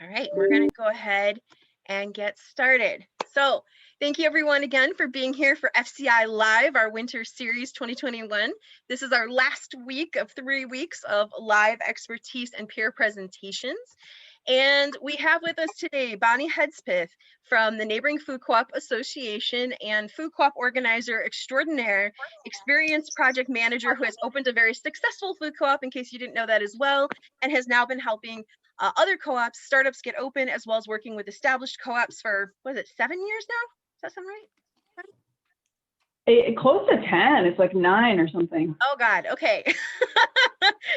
All right, we're going to go ahead and get started. So thank you everyone again for being here for FCI Live, our winter series 2021. This is our last week of 3 weeks of live expertise and peer presentations. And we have with us today Bonnie Hudspeth from the Neighboring Food Co-op Association and Food Co-op Organizer Extraordinaire, experienced project manager who has opened a very successful food co-op, in case you didn't know that as well, and has now been helping other co-ops, startups get open, as well as working with established co-ops for, what is it, 7 years now? Does that sound right? Close to 10. It's like 9 or something. Oh God, okay.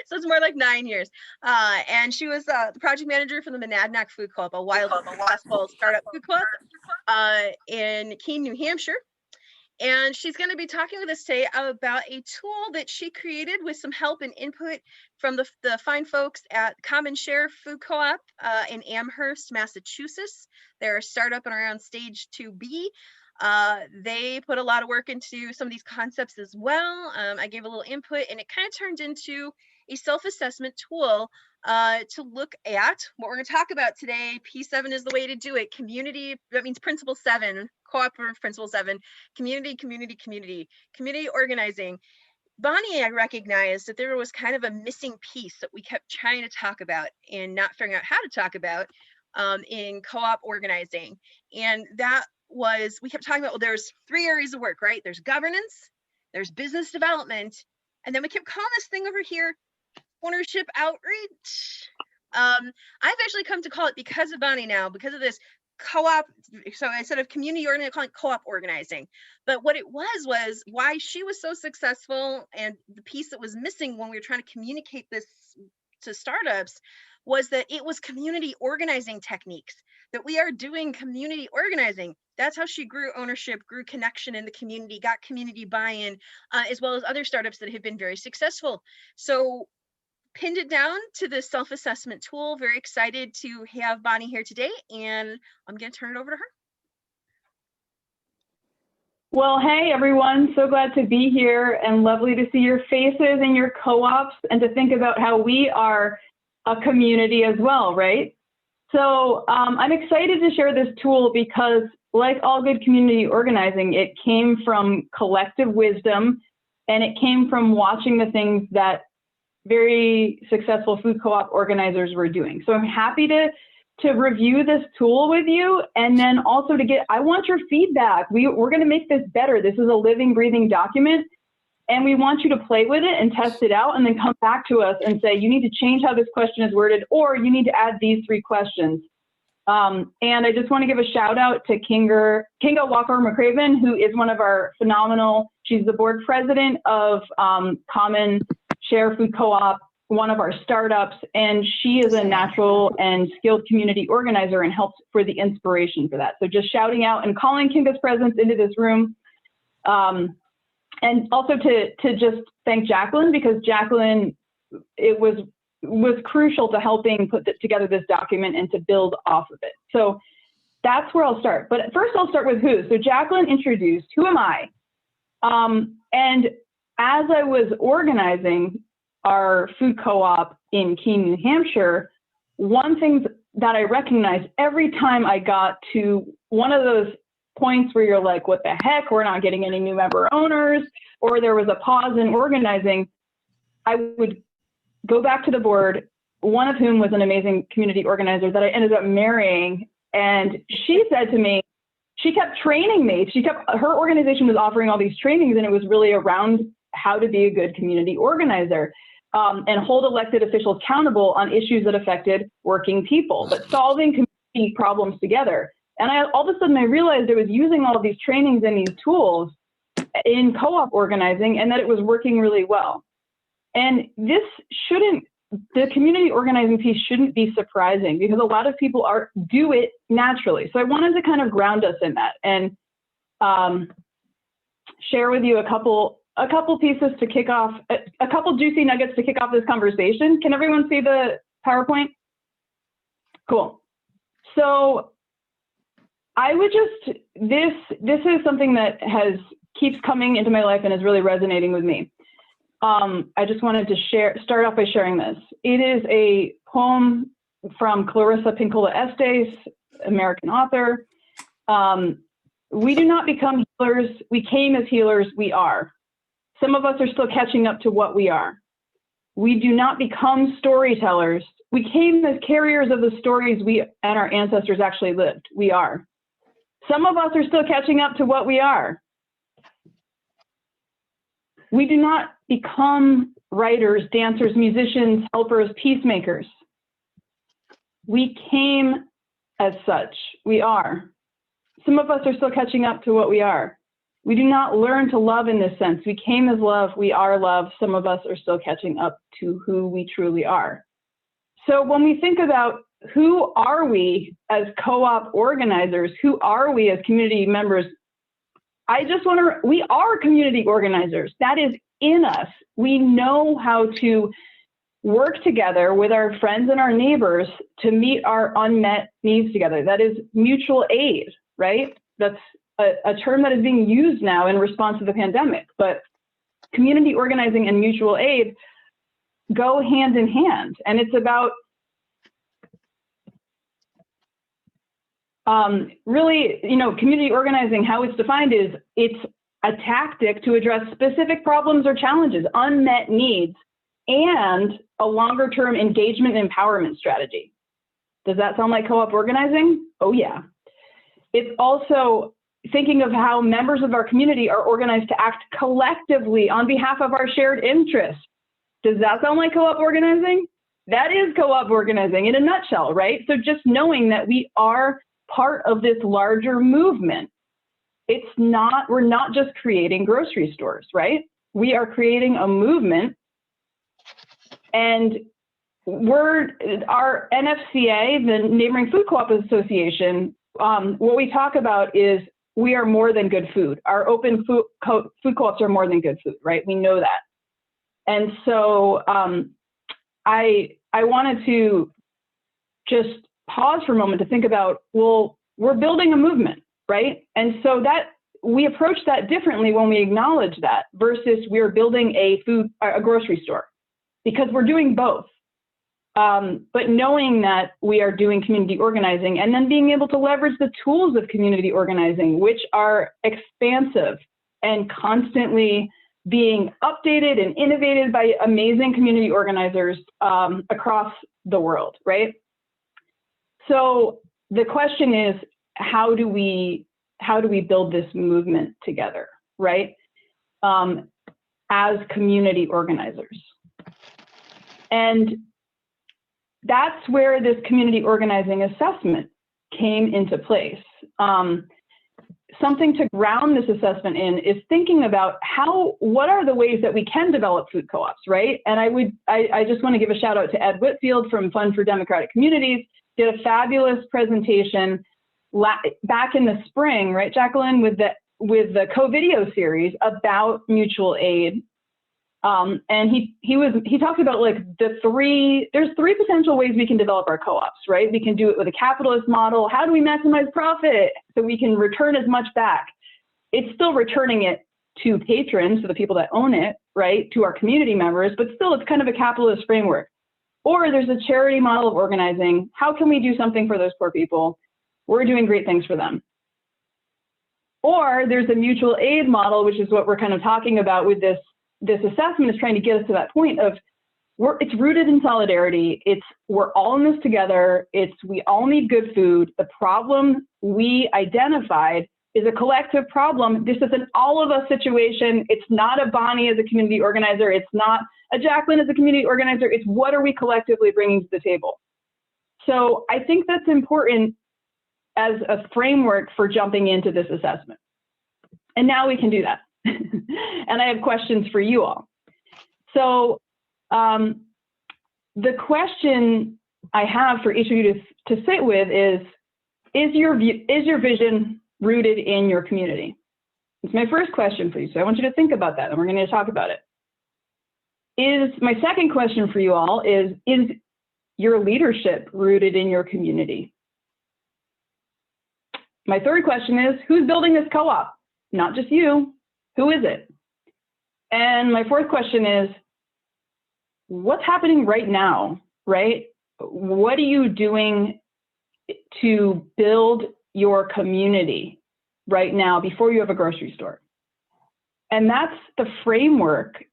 So it's more like 9 years. And she was the project manager for the Monadnock Food Co-op, a wildly successful startup food co-op in Keene, New Hampshire. And she's going to be talking with us today about a tool that she created with some help and input from the fine folks at Common Share Food Co-op in Amherst, Massachusetts. They're a startup and around stage 2B. They put a lot of work into some of these concepts as well. I gave a little input and it kind of turned into a self-assessment tool to look at what we're going to talk about today. P7 is the way to do it. Community, that means principle 7, cooperative principle 7, community organizing. Bonnie, I recognized that there was kind of a missing piece that we kept trying to talk about and not figuring out how to talk about in co-op organizing. And that was, we kept talking about, well, there's 3 areas of work, right? There's governance, there's business development, and then we kept calling this thing over here ownership outreach. I've actually come to call it, because of Bonnie now, because of this co-op, so instead of community organizing, I call it co-op organizing. But what it was why she was so successful, and the piece that was missing when we were trying to communicate this to startups was that it was community organizing techniques, that we are doing community organizing. That's how she grew ownership, grew connection in the community, got community buy-in, as well as other startups that have been very successful. So pinned it down to the self-assessment tool. Very excited to have Bonnie here today, and I'm going to turn it over to her. Well, hey everyone, so glad to be here and lovely to see your faces and your co-ops and to think about how we are a community as well, right? So I'm excited to share this tool because, like all good community organizing, it came from collective wisdom and it came from watching the things that very successful food co-op organizers were doing. So I'm happy to review this tool with you, and then also to I want your feedback. We're going to make this better. This is a living, breathing document, and we want you to play with it and test it out, and then come back to us and say, you need to change how this question is worded, or you need to add these 3 questions. And I just want to give a shout out to Kinga Walker-McCraven, who is one of our phenomenal, she's the board president of Common Share Food Co-op, one of our startups, and she is a natural and skilled community organizer and helps for the inspiration for that. So just shouting out and calling Kinga's presence into this room. And also to just thank Jacqueline, because Jacqueline, it was crucial to helping put together this document and to build off of it. So that's where I'll start. But first I'll start with who. So Jacqueline introduced, who am I? And as I was organizing our food co-op in Keene, New Hampshire, one thing that I recognized every time I got to one of those points where you're like, what the heck, we're not getting any new member owners, or there was a pause in organizing, I would go back to the board, one of whom was an amazing community organizer that I ended up marrying. And she said to me, she kept training me. Her organization was offering all these trainings, and it was really around how to be a good community organizer and hold elected officials accountable on issues that affected working people, but solving community problems together. And all of a sudden I realized I was using all of these trainings and these tools in co-op organizing, and that it was working really well. And the community organizing piece shouldn't be surprising, because a lot of people do it naturally. So I wanted to kind of ground us in that and share with you a couple pieces to kick off, a couple juicy nuggets to kick off this conversation. Can everyone see the PowerPoint? Cool. So I would this is something that keeps coming into my life and is really resonating with me. I just wanted to start off by sharing this. It is a poem from Clarissa Pinkola Estes, American author. We do not become healers. We came as healers. We are. Some of us are still catching up to what we are. We do not become storytellers. We came as carriers of the stories we and our ancestors actually lived. We are. Some of us are still catching up to what we are. We do not become writers, dancers, musicians, helpers, peacemakers. We came as such. We are. Some of us are still catching up to what we are. We do not learn to love in this sense. We came as love. We are love. Some of us are still catching up to who we truly are. So when we think about who are we as co-op organizers, who are we as community members, we are community organizers. That is in us. We know how to work together with our friends and our neighbors to meet our unmet needs together. That is mutual aid, right? That's a term that is being used now in response to the pandemic, but community organizing and mutual aid go hand in hand. And it's about really, community organizing, how it's defined is it's a tactic to address specific problems or challenges, unmet needs, and a longer-term engagement and empowerment strategy. Does that sound like co-op organizing? Oh yeah. It's also thinking of how members of our community are organized to act collectively on behalf of our shared interests. Does that sound like co-op organizing? That is co-op organizing in a nutshell, right? So just knowing that we are part of this larger movement. We're not just creating grocery stores, right? We are creating a movement, and our NFCA, the Neighboring Food Co-op Association, what we talk about is we are more than good food. Our open food co-ops are more than good food, right? We know that. And so I wanted to just pause for a moment to think about, well, we're building a movement, right? And so that we approach that differently when we acknowledge that versus we're building a grocery store, because we're doing both. But knowing that we are doing community organizing and then being able to leverage the tools of community organizing, which are expansive and constantly being updated and innovated by amazing community organizers across the world, right? So the question is, how do we build this movement together, right? As community organizers. And that's where this community organizing assessment came into place. Something to ground this assessment in is thinking about what are the ways that we can develop food co-ops, right? And I just want to give a shout out to Ed Whitfield from Fund for Democratic Communities, did a fabulous presentation back in the spring, right, Jacqueline, with the co-video series about mutual aid. And he talked about like there's three potential ways we can develop our co-ops, right? We can do it with a capitalist model. How do we maximize profit so we can return as much back? It's still returning it to patrons, to the people that own it, right? To our community members, but still it's kind of a capitalist framework. Or there's a charity model of organizing. How can we do something for those poor people? We're doing great things for them. Or there's a mutual aid model, which is what we're kind of talking about with this assessment, is trying to get us to that point of it's rooted in solidarity. We're all in this together. We all need good food. The problem we identified is a collective problem. This is an all of us situation. It's not a Bonnie as a community organizer. It's not a Jacqueline as a community organizer. It's what are we collectively bringing to the table? So I think that's important as a framework for jumping into this assessment. And now we can do that. And I have questions for you all. So the question I have for each of you to sit with is your vision rooted in your community? It's my first question for you. So I want you to think about that, and we're going to talk about it. My second question for you all is your leadership rooted in your community? My third question is, who's building this co-op? Not just you. Who is it? And my fourth question is, what's happening right now, right? what are you doing to build your community right now before you have a grocery store? And that's the framework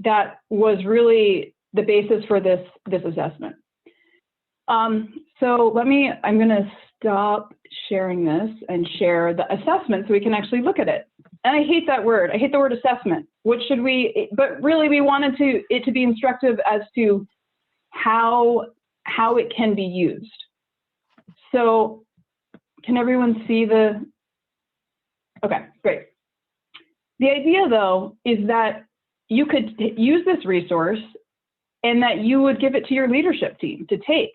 that was really the basis for this assessment. So I'm going to stop sharing this and share the assessment so we can actually look at it. And I hate that word. I hate the word assessment. What should we, but really we wanted it to be instructive as to how it can be used. So can everyone see the, okay, great. The idea though is that you could use this resource and that you would give it to your leadership team to take.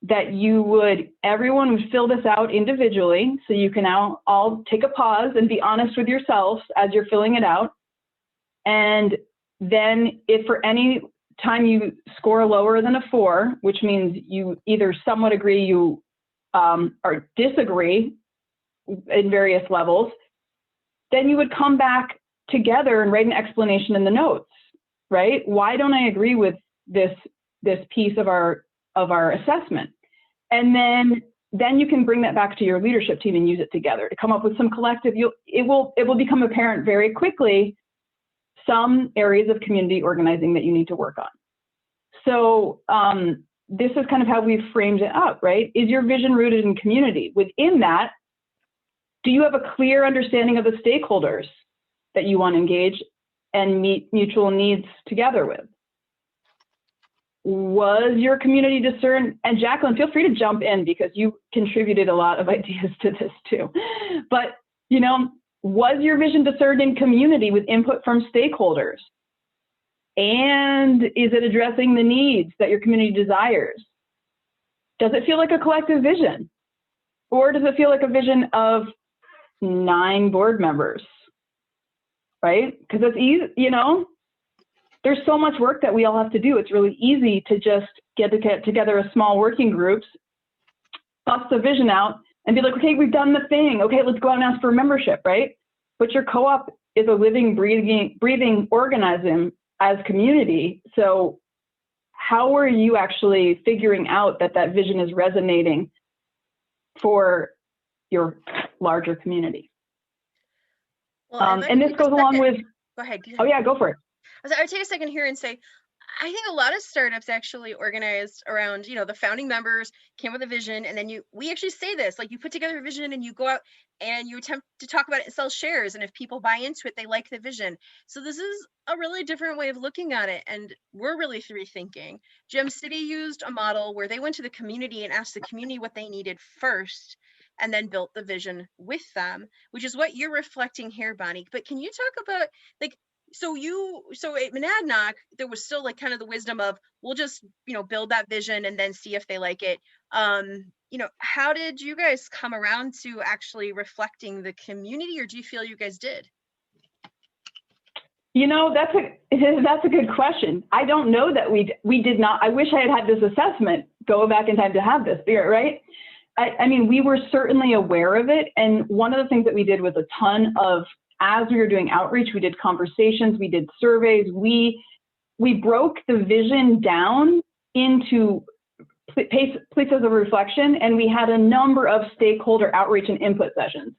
That everyone would fill this out individually, so you can now all take a pause and be honest with yourselves as you're filling it out. And then if for any time you score lower than a 4, which means you either somewhat agree or disagree in various levels, then you would come back together and write an explanation in the notes, right? Why don't I agree with this piece of our assessment? And then you can bring that back to your leadership team and use it together to come up with some collective, it will become apparent very quickly some areas of community organizing that you need to work on. So this is kind of how we've framed it up, right? Is your vision rooted in community? Within that, do you have a clear understanding of the stakeholders that you want to engage and meet mutual needs together with? Was your community discerned? And Jacqueline, feel free to jump in because you contributed a lot of ideas to this too. But, was your vision discerned in community with input from stakeholders? And is it addressing the needs that your community desires? Does it feel like a collective vision? Or does it feel like a vision of 9 board members? Right? Because it's easy, there's so much work that we all have to do. It's really easy to just get together a small working groups, bust the vision out, and be like, okay, we've done the thing. Okay, let's go out and ask for membership, right? But your co-op is a living, breathing organism as community. So how are you actually figuring out that vision is resonating for your larger community? Well, and this goes along with, go ahead. Oh yeah, go for it. I would take a second here and say, I think a lot of startups actually organized around, the founding members came with a vision, and then we actually say this, like you put together a vision and you go out and you attempt to talk about it and sell shares. And if people buy into it, they like the vision. So this is a really different way of looking at it. And we're really rethinking. Gem City used a model where they went to the community and asked the community what they needed first, and then built the vision with them, which is what you're reflecting here, Bonnie. But can you talk about so at Monadnock, there was still kind of the wisdom of, we'll just, build that vision and then see if they like it. How did you guys come around to actually reflecting the community, or do you feel you guys did? That's a good question. I don't know that we did not. I wish I had this assessment, go back in time to have this, right? I mean, we were certainly aware of it. And one of the things that we did was a ton of, as we were doing outreach, we did conversations, we did surveys, we broke the vision down into places of reflection, and we had a number of stakeholder outreach and input sessions.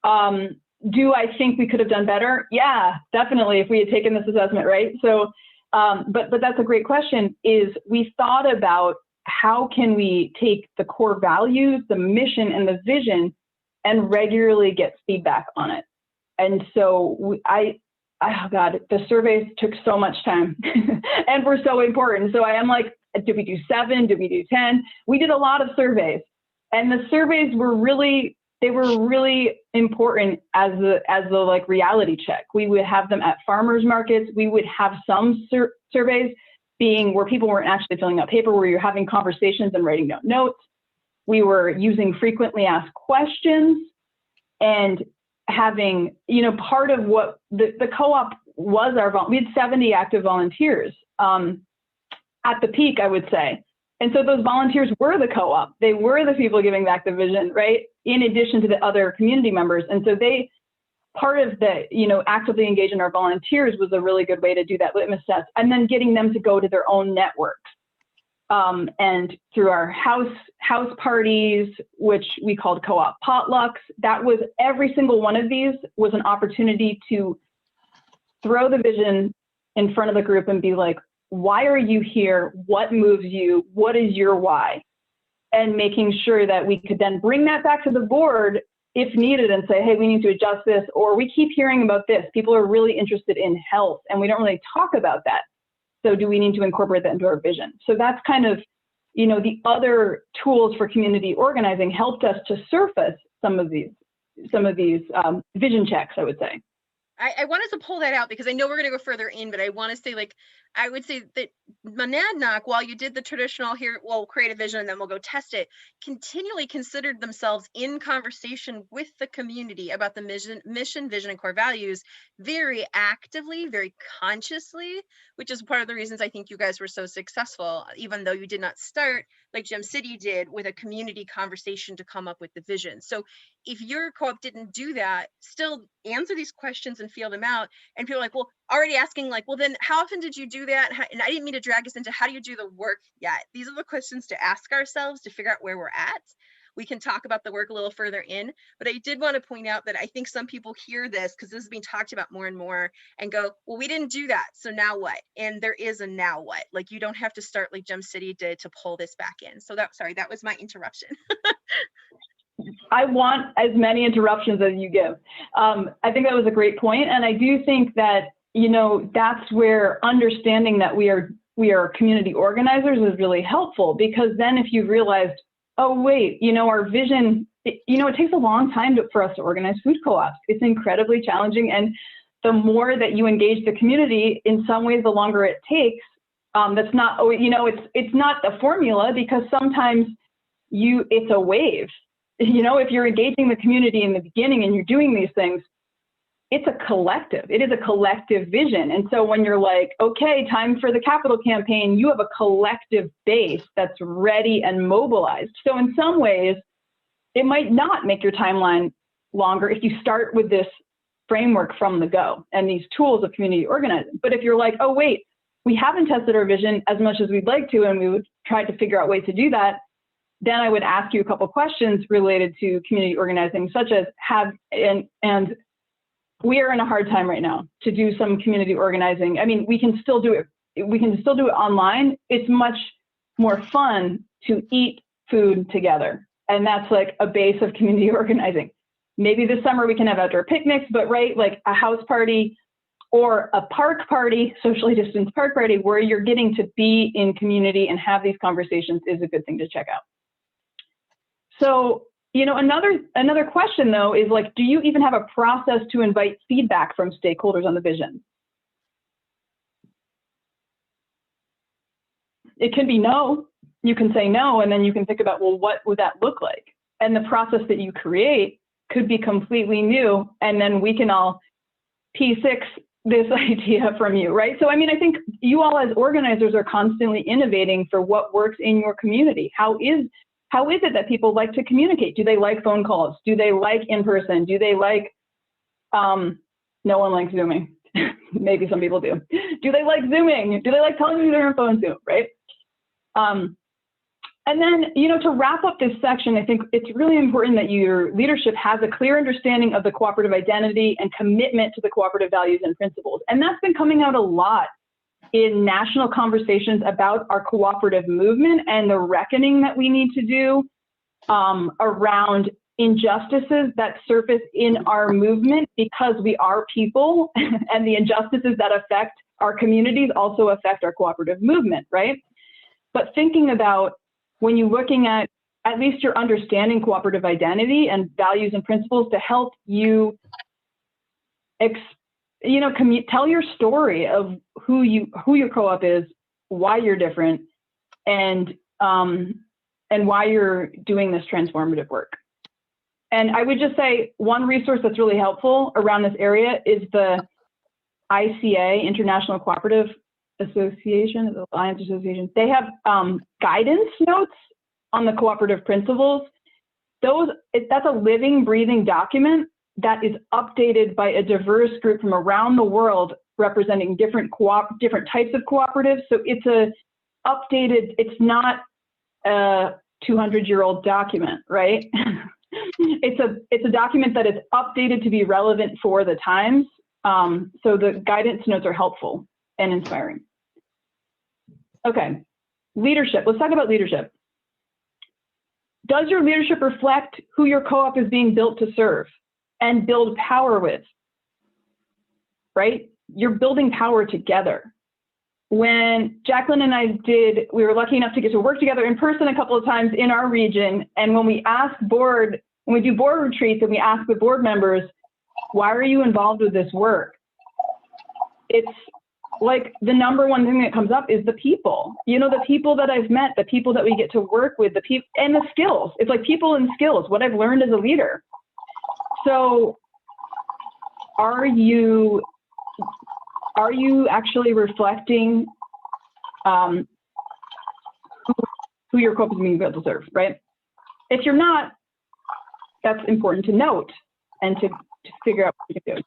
Do I think we could have done better? Yeah, definitely, if we had taken this assessment, right? So, but that's a great question, is we thought about how can we take the core values, the mission, and the vision, and regularly get feedback on it. And so oh God, the surveys took so much time and were so important. So I am like, did we do 7? Did we do 10? We did a lot of surveys, and the surveys were really important as the reality check. We would have them at farmers markets. We would have some surveys being where people weren't actually filling out paper, where you're having conversations and writing down notes. We were using frequently asked questions and having, part of what the co-op was we had 70 active volunteers at the peak, I would say. And so those volunteers were the co-op. They were the people giving back the vision, right? In addition to the other community members. And so part of the, actively engaging our volunteers was a really good way to do that litmus test, and then getting them to go to their own networks. and through our house parties, which we called co-op potlucks. That was, every single one of these was an opportunity to throw the vision in front of the group and be like, why are you here? What moves you? What is your why? And making sure that we could then bring that back to the board if needed and say, hey, we need to adjust this, or we keep hearing about this. People are really interested in health and we don't really talk about that. So do we need to incorporate that into our vision? So that's kind of, you know, the other tools for community organizing helped us to surface some of these vision checks, I would say. I wanted to pull that out because I know we're going to go further in, but I want to say, like, I would say that Monadnock, while you did the traditional here, we'll create a vision and then we'll go test it, continually considered themselves in conversation with the community about the mission, vision, and core values very actively, very consciously, which is part of the reasons I think you guys were so successful, even though you did not start like Gem City did with a community conversation to come up with the vision. So if your co-op didn't do that, still answer these questions and feel them out. And people are like, well, already asking like, well, then how often did you do that? And I didn't mean to drag us into how do you do the work yet? These are the questions to ask ourselves to figure out where we're at. We can talk about the work a little further in, but I did want to point out that I think some people hear this because this is being talked about more and more and go, well, we didn't do that. So now what? And there is a now what. Like you don't have to start like Gem City did to pull this back in. So that was my interruption. I want as many interruptions as you give. I think that was a great point. And I do think that, you know, that's where understanding that we are community organizers is really helpful, because then if you've realized, oh, wait, you know, our vision, it takes a long time for us to organize food co-ops. It's incredibly challenging. And the more that you engage the community, in some ways, the longer it takes. That's not, it's not a formula, because sometimes it's a wave. You know, if you're engaging the community in the beginning and you're doing these things, it's a collective. It is a collective vision. And so when you're like, okay, time for the capital campaign, you have a collective base that's ready and mobilized. So in some ways, it might not make your timeline longer if you start with this framework from the go and these tools of community organizing. But if you're like, oh, wait, we haven't tested our vision as much as we'd like to, and we would try to figure out ways to do that, then I would ask you a couple questions related to community organizing, such as and we are in a hard time right now to do some community organizing. I mean, we can still do it. We can still do it online. It's much more fun to eat food together. And that's like a base of community organizing. Maybe this summer we can have outdoor picnics, but right, like a house party or a park party, socially distanced park party, where you're getting to be in community and have these conversations is a good thing to check out. So, you know, another question though is like, do you even have a process to invite feedback from stakeholders on the vision? It can be no. You can say no, and then you can think about, well, what would that look like? And the process that you create could be completely new, and then we can all P6 this idea from you, right? So, I mean, I think you all as organizers are constantly innovating for what works in your community. How is it that people like to communicate? Do they like phone calls? Do they like in-person? Do they like, no one likes Zooming. Maybe some people do. Do they like Zooming? Do they like telling you they're on phone Zoom, right? And then, you know, to wrap up this section, I think it's really important that your leadership has a clear understanding of the cooperative identity and commitment to the cooperative values and principles. And that's been coming out a lot in national conversations about our cooperative movement and the reckoning that we need to do around injustices that surface in our movement, because we are people, and the injustices that affect our communities also affect our cooperative movement, right? But thinking about when you're looking at least you're understanding cooperative identity and values and principles to help you tell your story of who your co-op is, why you're different, and why you're doing this transformative work. And I would just say one resource that's really helpful around this area is the ICA, International Cooperative Association, the Alliance Association. They have guidance notes on the cooperative principles. That's a living, breathing document that is updated by a diverse group from around the world representing different types of cooperatives. So it's updated. It's not a 200-year-old document, right? It's a document that is updated to be relevant for the times. So the guidance notes are helpful and inspiring. Okay, leadership. Let's talk about leadership. Does your leadership reflect who your co-op is being built to serve and build power with? Right? You're building power together. When Jacqueline and I we were lucky enough to get to work together in person a couple of times in our region. And when we do board retreats and we ask the board members, why are you involved with this work? It's like the number one thing that comes up is the people. You know, the people that I've met, the people that we get to work with, the people and the skills. It's like people and skills, what I've learned as a leader. So are you actually reflecting who your co-op is being built to serve, right? If you're not, that's important to note and to figure out what you can do.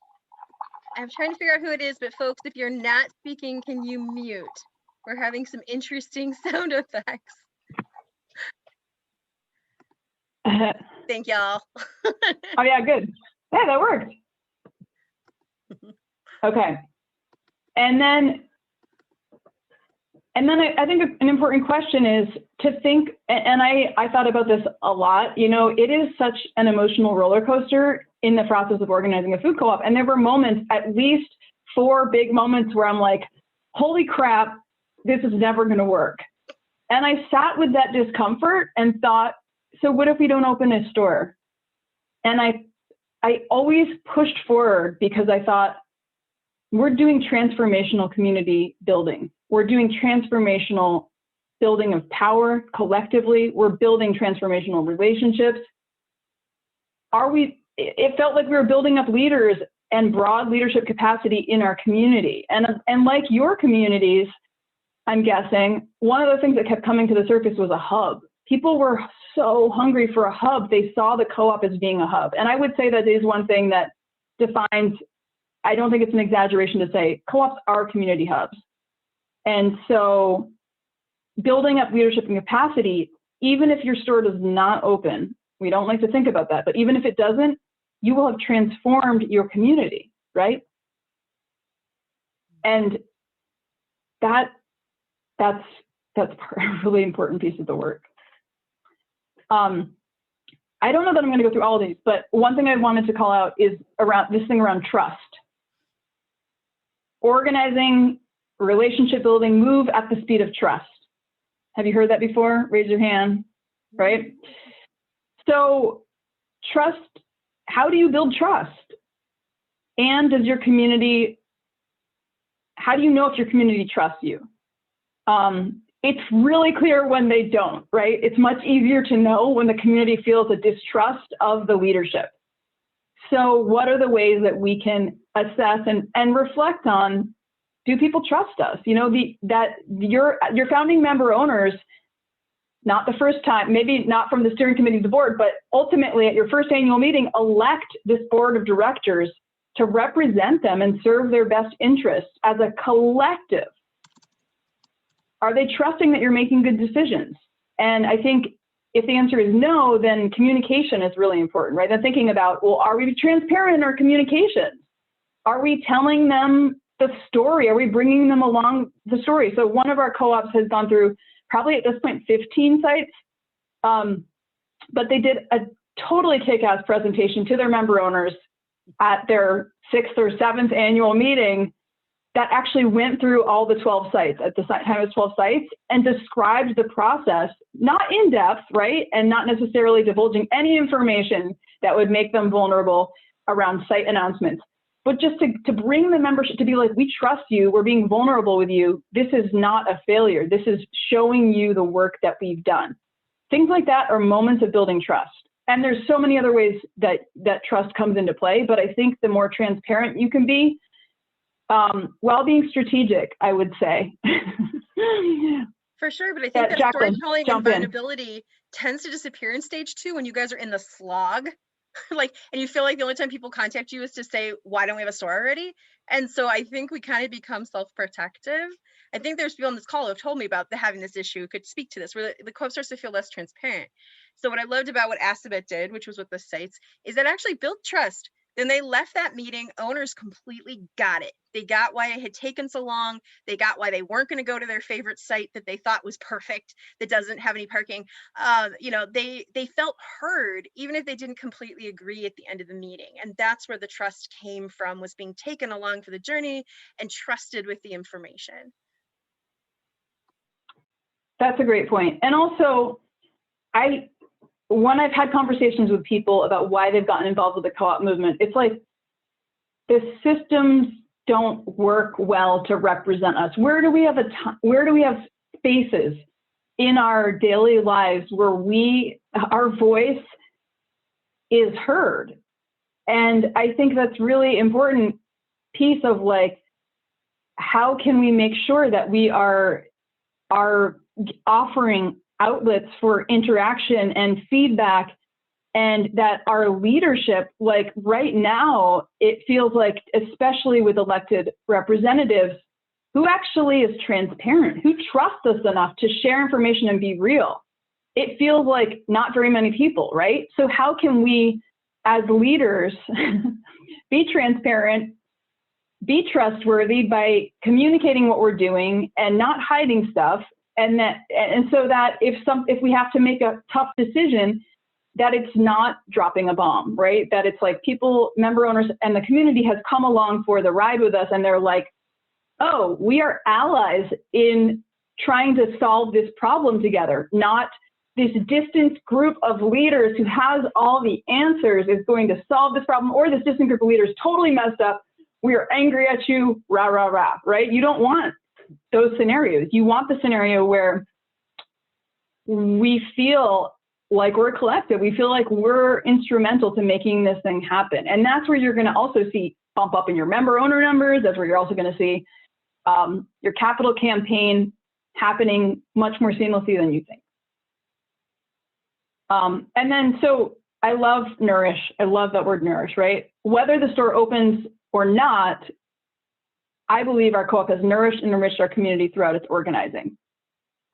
I'm trying to figure out who it is, but folks, if you're not speaking, can you mute? We're having some interesting sound effects. Thank y'all. Oh yeah, good. Yeah, that worked. Okay. And then I think an important question is to think, and I thought about this a lot, you know, it is such an emotional roller coaster in the process of organizing a food co-op. And there were moments, at least 4 big moments where I'm like, holy crap, this is never going to work. And I sat with that discomfort and thought, so what if we don't open a store? And I always pushed forward because I thought, we're doing transformational community building. We're doing transformational building of power collectively. We're building transformational relationships. It felt like we were building up leaders and broad leadership capacity in our community. And like your communities, I'm guessing, one of the things that kept coming to the surface was a hub. People were so hungry for a hub. They saw the co-op as being a hub. And I would say that is one thing that defines, I don't think it's an exaggeration to say, co-ops are community hubs. And so building up leadership and capacity, even if your store does not open, we don't like to think about that, but even if it doesn't, you will have transformed your community, right? And that's a really important piece of the work. I don't know that I'm going to go through all of these, but one thing I wanted to call out is around this thing around trust. Organizing, relationship building, move at the speed of trust. Have you heard that before? Raise your hand, right? So trust, how do you build trust? And does your community, how do you know if your community trusts you? It's really clear when they don't, right? It's much easier to know when the community feels a distrust of the leadership. So what are the ways that we can assess and reflect on, do people trust us? You know, that your founding member owners, not the first time, maybe not from the steering committee of the board, but ultimately at your first annual meeting, elect this board of directors to represent them and serve their best interests as a collective. Are they trusting that you're making good decisions? And I think if the answer is no, then communication is really important, right? And thinking about, well, are we transparent in our communications? Are we telling them the story? Are we bringing them along the story? So one of our co-ops has gone through probably at this point 15 sites, but they did a totally kick-ass presentation to their member owners at their 6th or 7th annual meeting that actually went through all the 12 sites at the time of 12 sites and described the process, not in depth, right? And not necessarily divulging any information that would make them vulnerable around site announcements, but just to bring the membership to be like, we trust you, we're being vulnerable with you. This is not a failure. This is showing you the work that we've done. Things like that are moments of building trust. And there's so many other ways that trust comes into play, but I think the more transparent you can be, while being strategic, I would say. For sure, but I think that Jacqueline, storytelling and vulnerability tends to disappear in stage 2 when you guys are in the slog, and you feel like the only time people contact you is to say, why don't we have a store already? And so I think we kind of become self-protective. I think there's people on this call who have told me about having this issue, could speak to this, where the co-op starts to feel less transparent. So what I loved about what Assabet did, which was with the sites, is that actually built trust. Then they left that meeting, owners completely got it. They got why it had taken so long. They got why they weren't going to go to their favorite site that they thought was perfect, that doesn't have any parking. You know, they felt heard, even if they didn't completely agree at the end of the meeting. And that's where the trust came from, was being taken along for the journey and trusted with the information. That's a great point. And also, when I've had conversations with people about why they've gotten involved with the co-op movement, it's like the systems don't work well to represent us. Where do we have spaces in our daily lives where our voice is heard? And I think that's really important piece of like, how can we make sure that we are offering outlets for interaction and feedback, and that our leadership, like right now, it feels like, especially with elected representatives, who actually is transparent, who trusts us enough to share information and be real. It feels like not very many people, right? So how can we, as leaders, be transparent, be trustworthy by communicating what we're doing and not hiding stuff, and so that if we have to make a tough decision, that it's not dropping a bomb, right? That it's like member owners and the community has come along for the ride with us, and they're like, oh, we are allies in trying to solve this problem together, not this distant group of leaders who has all the answers is going to solve this problem, or this distant group of leaders totally messed up, we are angry at you, rah, rah, rah, right? You don't want those scenarios. You want the scenario where we feel like we're collective. We feel like we're instrumental to making this thing happen. And that's where you're going to also see bump up in your member owner numbers. That's where you're also going to see your capital campaign happening much more seamlessly than you think. And then, so I love nourish. I love that word nourish, right? Whether the store opens or not, I believe our co-op has nourished and enriched our community throughout its organizing.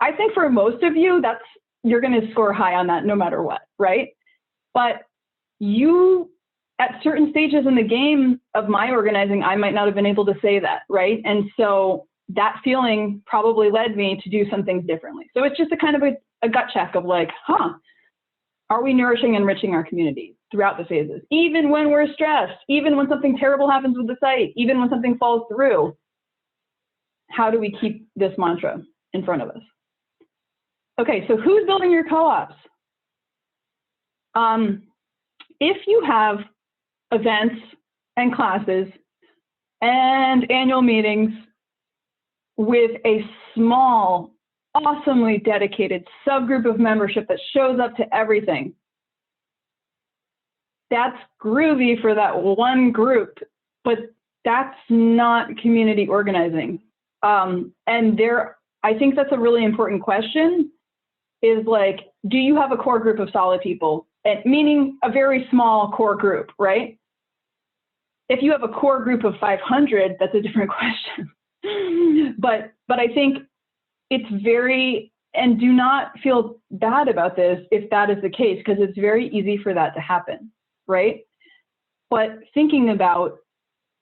I think for most of you, you're going to score high on that no matter what, right? But you, at certain stages in the game of my organizing, I might not have been able to say that, right? And so that feeling probably led me to do some things differently. So it's just a kind of a gut check of like, are we nourishing and enriching our community throughout the phases? Even when we're stressed, even when something terrible happens with the site, even when something falls through, how do we keep this mantra in front of us? Okay, so who's building your co-ops? If you have events and classes and annual meetings with a small, awesomely dedicated subgroup of membership that shows up to everything, that's groovy for that one group, but that's not community organizing. And I think that's a really important question, is like, do you have a core group of solid people? And meaning a very small core group, right? If you have a core group of 500, that's a different question. But I think it's and do not feel bad about this if that is the case, because it's very easy for that to happen, right? But thinking about,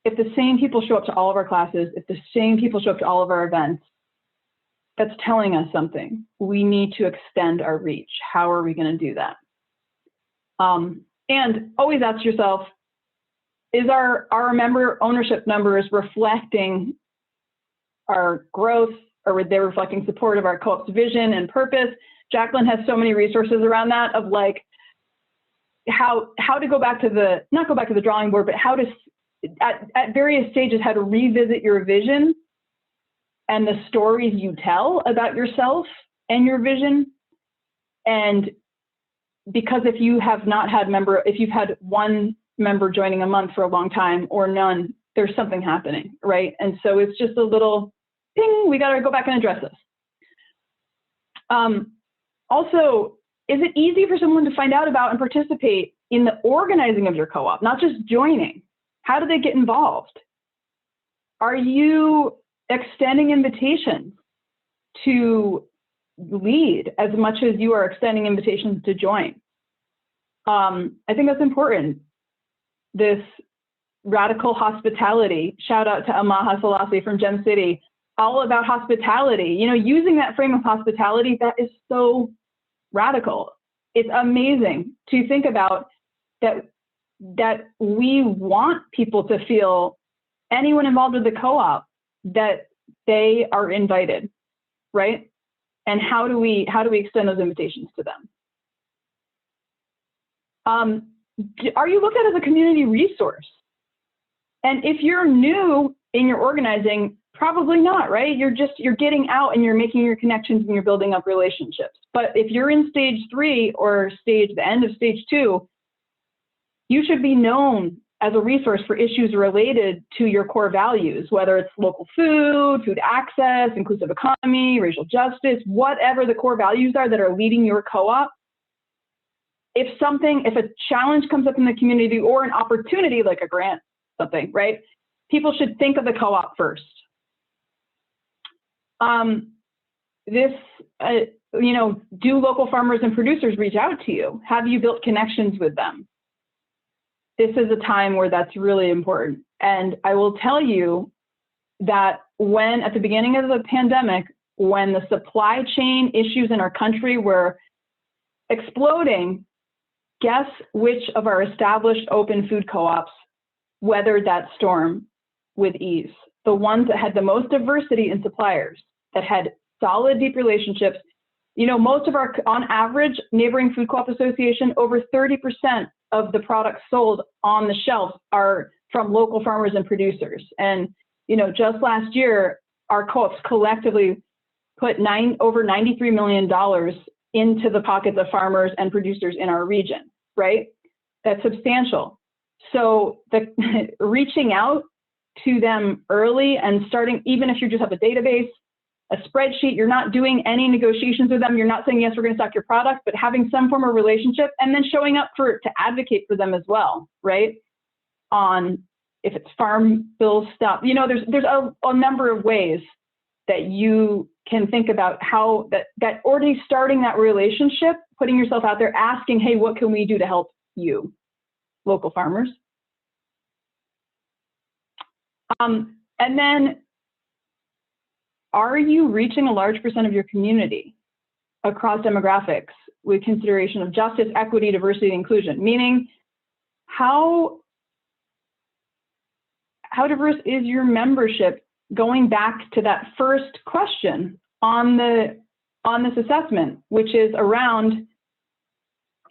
if the same people show up to all of our classes, if the same people show up to all of our events, that's telling us something. We need to extend our reach. How are we going to do that? And always ask yourself, is our member ownership numbers reflecting our growth, or are they reflecting support of our co-op's vision and purpose? Jacqueline has so many resources around that, of like how to go back to not go back to the drawing board, but how to, at various stages, how to revisit your vision and the stories you tell about yourself and your vision. And because if you have not had if you've had one member joining a month for a long time or none, there's something happening, right? And so it's just a little ping, we got to go back and address this. Also, is it easy for someone to find out about and participate in the organizing of your co-op, not just joining? How do they get involved? Are you extending invitations to lead as much as you are extending invitations to join. I think that's important. This radical hospitality, shout out to Amaha Selassie from Gem City, all about hospitality, you know, using that frame of hospitality, that is so radical. It's amazing to think about that we want people to feel, anyone involved with the co-op, that they are invited, right? And how do we extend those invitations to them? Are you looked at as a community resource? And if you're new in your organizing, probably not, right? You're getting out and you're making your connections and you're building up relationships. But if you're in stage 3 or the end of stage 2, you should be known as a resource for issues related to your core values, whether it's local food access, inclusive economy, racial justice, whatever the core values are that are leading your co-op. If a challenge comes up in the community or an opportunity like a grant, something, right? People should think of the co-op first. Do local farmers and producers reach out to you? Have you built connections with them? This is a time where that's really important. And I will tell you that at the beginning of the pandemic, when the supply chain issues in our country were exploding, guess which of our established open food co-ops weathered that storm with ease? The ones that had the most diversity in suppliers, that had solid, deep relationships. You know, most of our, on average, neighboring food co-op association, over 30% of the products sold on the shelf are from local farmers and producers. And, you know, just last year, our co-ops collectively put over $93 million into the pockets of farmers and producers in our region, right? That's substantial. So reaching out to them early and starting, even if you just have a database, a spreadsheet, you're not doing any negotiations with them. You're not saying, yes, we're going to stock your product, but having some form of relationship and then showing up to advocate for them as well, right? On if it's farm bill stuff, you know, there's a number of ways that you can think about how that already starting that relationship, putting yourself out there, asking, hey, what can we do to help you, local farmers? And then, are you reaching a large percent of your community across demographics with consideration of justice, equity, diversity, and inclusion? Meaning, how diverse is your membership? Going back to that first question on this assessment, which is around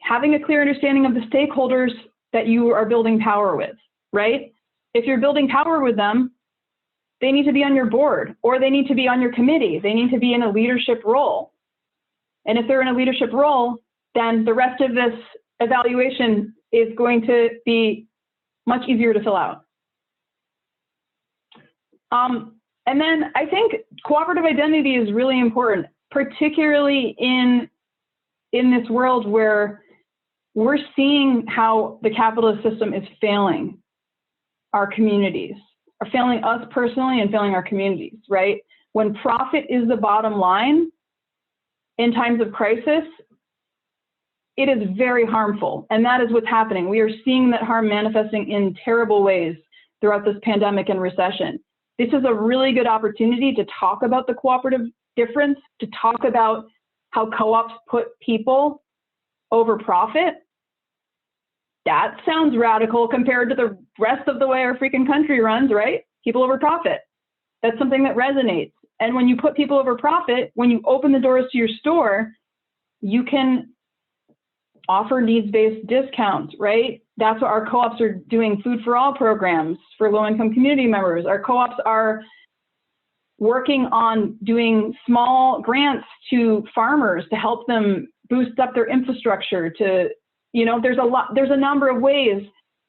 having a clear understanding of the stakeholders that you are building power with, right? If you're building power with them, they need to be on your board, or they need to be on your committee. They need to be in a leadership role. And if they're in a leadership role, then the rest of this evaluation is going to be much easier to fill out. And then I think cooperative identity is really important, particularly in this world where we're seeing how the capitalist system is failing our communities, are failing us personally and failing our communities, right? When profit is the bottom line in times of crisis, it is very harmful. And that is what's happening. We are seeing that harm manifesting in terrible ways throughout this pandemic and recession. This is a really good opportunity to talk about the cooperative difference, to talk about how co-ops put people over profit. That sounds radical compared to the rest of the way our freaking country runs, right? People over profit. That's something that resonates. And when you put people over profit, when you open the doors to your store, you can offer needs-based discounts, right? That's what our co-ops are doing, food for all programs for low-income community members. Our co-ops are working on doing small grants to farmers to help them boost up their infrastructure to, you know, there's a number of ways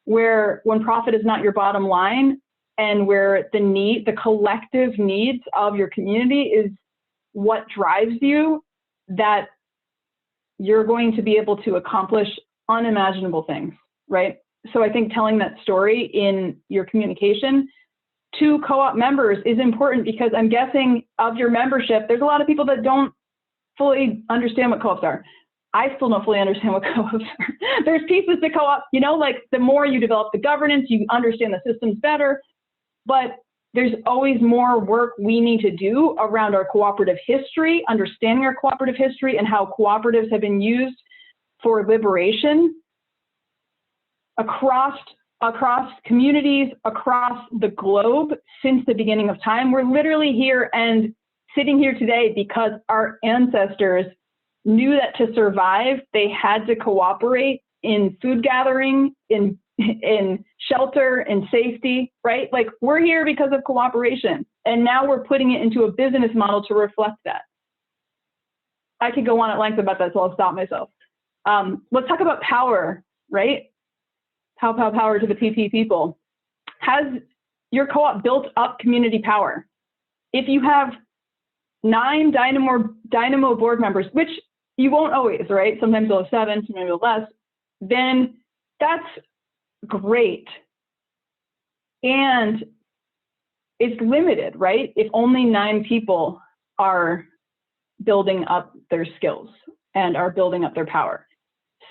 where when profit is not your bottom line and where the collective needs of your community is what drives you, that you're going to be able to accomplish unimaginable things, right? So I think telling that story in your communication to co-op members is important, because I'm guessing of your membership, there's a lot of people that don't fully understand what co-ops are. I still don't fully understand what co-ops are. There's pieces to co-op, you know, like the more you develop the governance, you understand the systems better, but there's always more work we need to do around our cooperative history, understanding our cooperative history and how cooperatives have been used for liberation across communities, across the globe since the beginning of time. We're literally here and sitting here today because our ancestors knew that to survive, they had to cooperate in food gathering, in shelter, in safety, right? Like, we're here because of cooperation. And now we're putting it into a business model to reflect that. I could go on at length about that, so I'll stop myself. Let's talk about power, right? Power to the PP people. Has your co-op built up community power? If you have 9 Dynamo board members, which you won't always, right? Sometimes you'll have 7, sometimes you'll have less, then that's great. And it's limited, right? If only 9 people are building up their skills and are building up their power.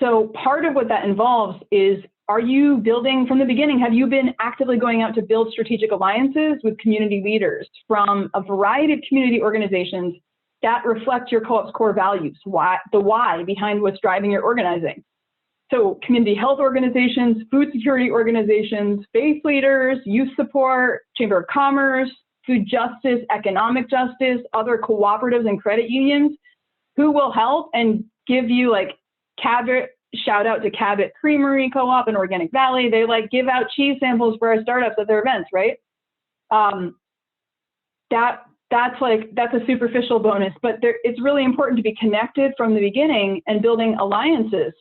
So part of what that involves is, are you building from the beginning? Have you been actively going out to build strategic alliances with community leaders from a variety of community organizations that reflect your co-op's core values, the why behind what's driving your organizing? So community health organizations, food security organizations, faith leaders, youth support, chamber of commerce, food justice, economic justice, other cooperatives and credit unions who will help and give you, like, Cabot, shout out to Cabot Creamery Co-op in Organic Valley. They like give out cheese samples for our startups at their events, right? That's a superficial bonus, but it's really important to be connected from the beginning and building alliances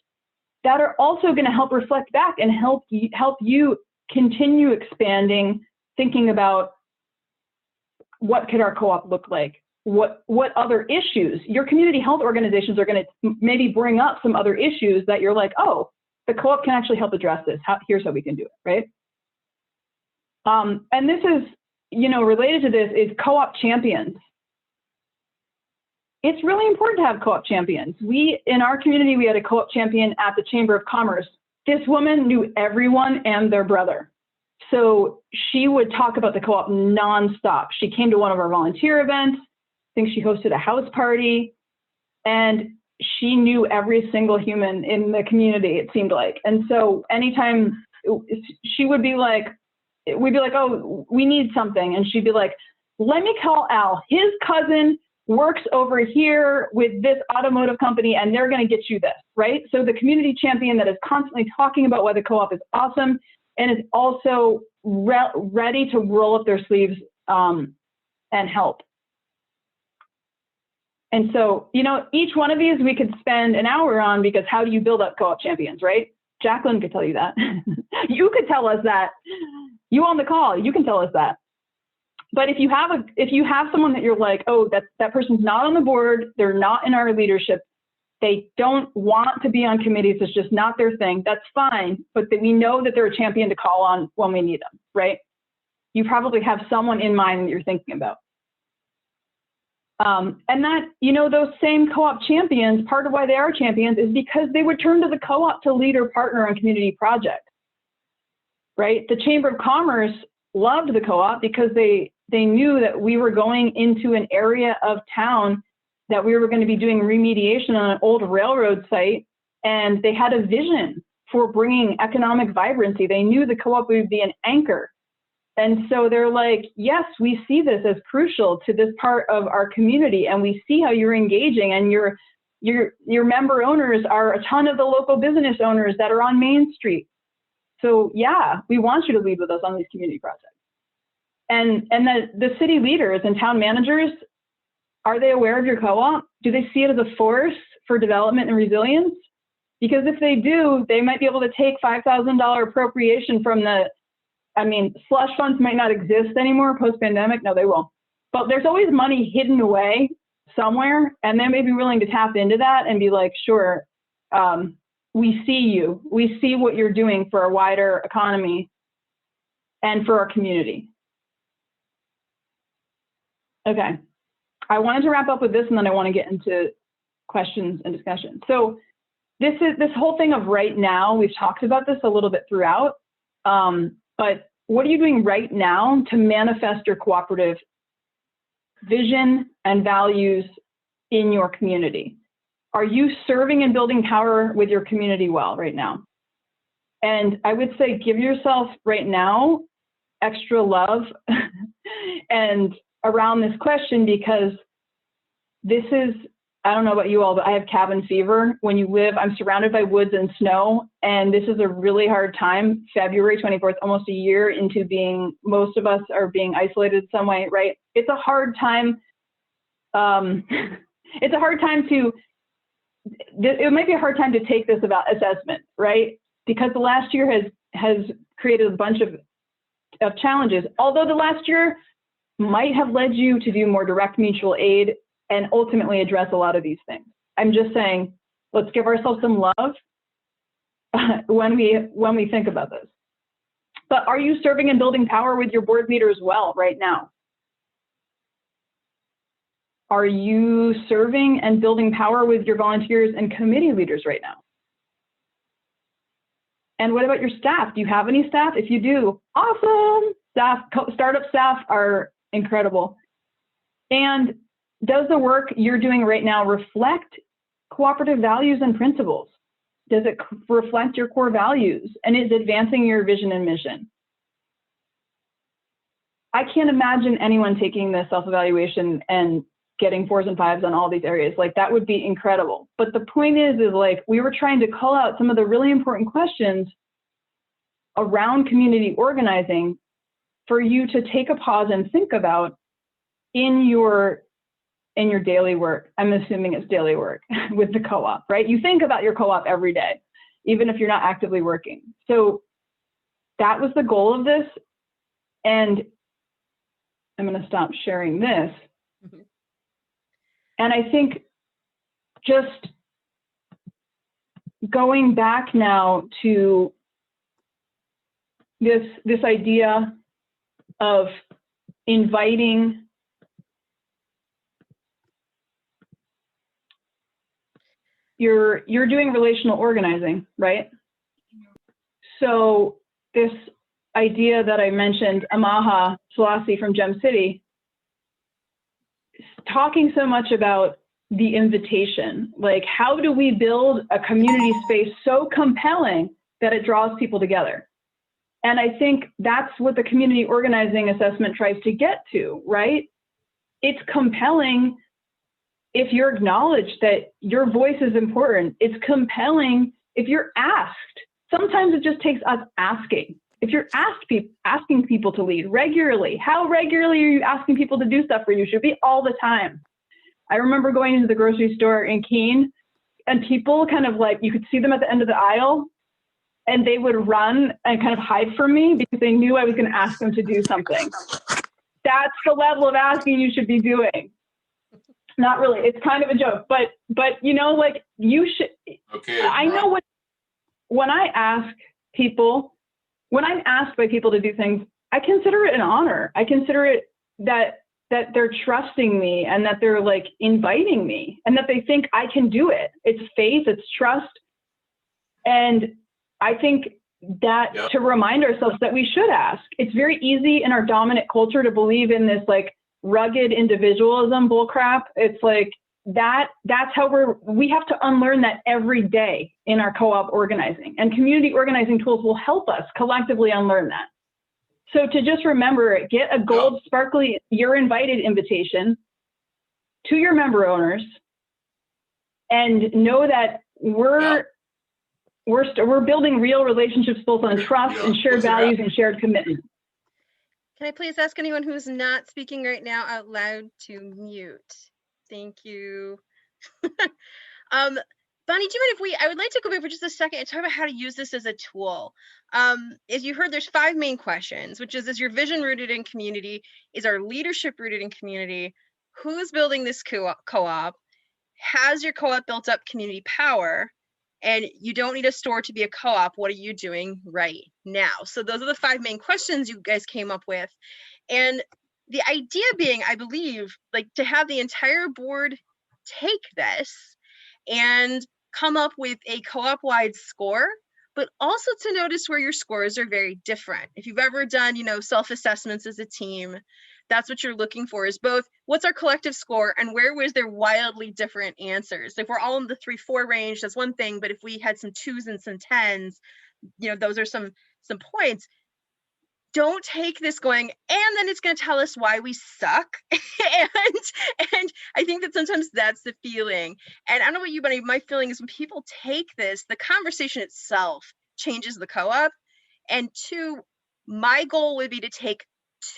that are also going to help reflect back and help you continue expanding, thinking about what could our co-op look like? What other issues? Your community health organizations are going to maybe bring up some other issues that you're like, oh, the co-op can actually help address this. Here's how we can do it, right? And this is, related to this is co-op champions. It's really important to have co-op champions. In our community, we had a co-op champion at the Chamber of Commerce. This woman knew everyone and their brother. So she would talk about the co-op nonstop. She came to one of our volunteer events. I think she hosted a house party, and she knew every single human in the community, it seemed like. And so anytime she would be like, we'd be like, oh, we need something. And she'd be like, let me call Al. His cousin works over here with this automotive company, and they're going to get you this, right? So the community champion that is constantly talking about why the co-op is awesome and is also ready to roll up their sleeves and help. And so, each one of these we could spend an hour on, because how do you build up co-op champions, right? Jacqueline could tell you that. You could tell us that. You on the call, you can tell us that. But if you have someone that you're like, oh, that person's not on the board, they're not in our leadership, they don't want to be on committees, it's just not their thing, that's fine. But we know that they're a champion to call on when we need them, right? You probably have someone in mind that you're thinking about. And that, those same co-op champions, part of why they are champions is because they would turn to the co-op to lead or partner on community projects, right? The Chamber of Commerce loved the co-op because they knew that we were going into an area of town that we were going to be doing remediation on an old railroad site, and they had a vision for bringing economic vibrancy. They knew the co-op would be an anchor. And so they're like, yes, we see this as crucial to this part of our community, and we see how you're engaging, and your member owners are a ton of the local business owners that are on Main Street. So yeah, we want you to lead with us on these community projects. And the city leaders and town managers, are they aware of your co-op? Do they see it as a force for development and resilience? Because if they do, they might be able to take $5,000 appropriation from slush funds might not exist anymore post-pandemic. No, they won't. But there's always money hidden away somewhere, and they may be willing to tap into that and be like, sure, we see you. We see what you're doing for a wider economy and for our community. Okay. I wanted to wrap up with this, and then I want to get into questions and discussion. So this whole thing of right now, we've talked about this a little bit throughout, but what are you doing right now to manifest your cooperative vision and values in your community? Are you serving and building power with your community well right now? And I would say give yourself right now extra love and around this question, because this is, I don't know about you all, but I have cabin fever. When you live, I'm surrounded by woods and snow, and this is a really hard time. February 24th, almost a year into being, most of us are being isolated some way, right? It's a hard time. It's a hard time to, it might be a hard time to take this about assessment, right? Because the last year has created a bunch of challenges. Although the last year might have led you to do more direct mutual aid and ultimately address a lot of these things. I'm just saying, let's give ourselves some love when we think about this. But are you serving and building power with your board leaders well right now? Are you serving and building power with your volunteers and committee leaders right now? And what about your staff? Do you have any staff? If you do, awesome. Startup staff are incredible. And does the work you're doing right now reflect cooperative values and principles? Does it reflect your core values? And is it advancing your vision and mission? I can't imagine anyone taking the self-evaluation and getting 4s and 5s on all these areas. Like, that would be incredible. But the point is like, we were trying to call out some of the really important questions around community organizing for you to take a pause and think about in your daily work. I'm assuming it's daily work with the co-op, right? You think about your co-op every day, even if you're not actively working. So that was the goal of this. And I'm going to stop sharing this. Mm-hmm. And I think just going back now to this idea of inviting you're doing relational organizing, right? So this idea that I mentioned, Amaha Selassie from Gem City, talking so much about the invitation, like how do we build a community space so compelling that it draws people together? And I think that's what the community organizing assessment tries to get to, right? It's compelling if you're acknowledged that your voice is important. It's compelling if you're asked. Sometimes it just takes us asking. If you're asking people to lead regularly, how regularly are you asking people to do stuff for you? Should be all the time. I remember going into the grocery store in Keene, and people kind of like, you could see them at the end of the aisle, and they would run and kind of hide from me because they knew I was going to ask them to do something. That's the level of asking you should be doing. Not really. It's kind of a joke, but you know, like you should. Okay. I know when I ask people, when I'm asked by people to do things, I consider it an honor. I consider it that they're trusting me and that they're like inviting me and that they think I can do it. It's faith, it's trust. And I think that to remind ourselves that we should ask. It's very easy in our dominant culture to believe in this like rugged individualism bullcrap. It's like that's how we have to unlearn that every day in our co-op organizing, and community organizing tools will help us collectively unlearn that. So to just remember, get a gold sparkly you're invited invitation to your member owners, and know that we're building real relationships both on trust and shared values and shared commitment. Can I please ask anyone who's not speaking right now out loud to mute? Thank you. Bonnie, do you mind I would like to go back for just a second and talk about how to use this as a tool. As you heard, there's 5 main questions, which is your vision rooted in community? Is our leadership rooted in community? Who's building this co-op? Has your co-op built up community power? And you don't need a store to be a co-op. What are you doing right now? So those are the 5 main questions you guys came up with. And the idea being, I believe, like to have the entire board take this and come up with a co-op wide score, but also to notice where your scores are very different. If you've ever done, self-assessments as a team, that's what you're looking for, is both what's our collective score and where was there wildly different answers. If we're all in the 3-4 range, that's one thing, but if we had some 2s and some 10s, those are some points. Don't take this going, and then it's going to tell us why we suck. and I think that sometimes that's the feeling. And I don't know about you, but my feeling is when people take this, the conversation itself changes the co-op. And 2, my goal would be to take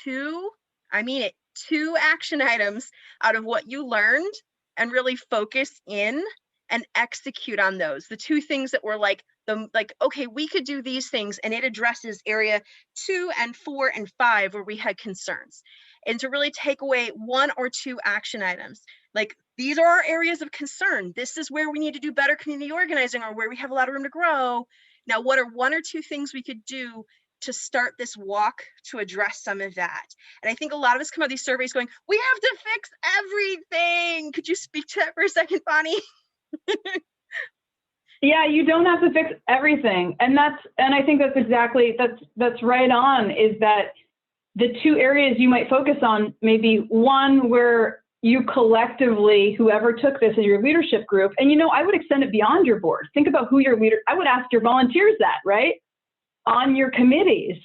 2 action items out of what you learned and really focus in and execute on those. The 2 things that were okay, we could do these things, and it addresses area 2 and 4 and 5 where we had concerns. And to really take away 1 or 2 action items. Like, these are our areas of concern. This is where we need to do better community organizing, or where we have a lot of room to grow. Now, what are 1 or 2 things we could do to start this walk to address some of that? And I think a lot of us come out of these surveys going, we have to fix everything. Could you speak to that for a second, Bonnie? Yeah, you don't have to fix everything. And I think that's right on, is that the 2 areas you might focus on, maybe 1 where you collectively, whoever took this in your leadership group, and I would extend it beyond your board. Think about who your leader, I would ask your volunteers that, right? On your committees,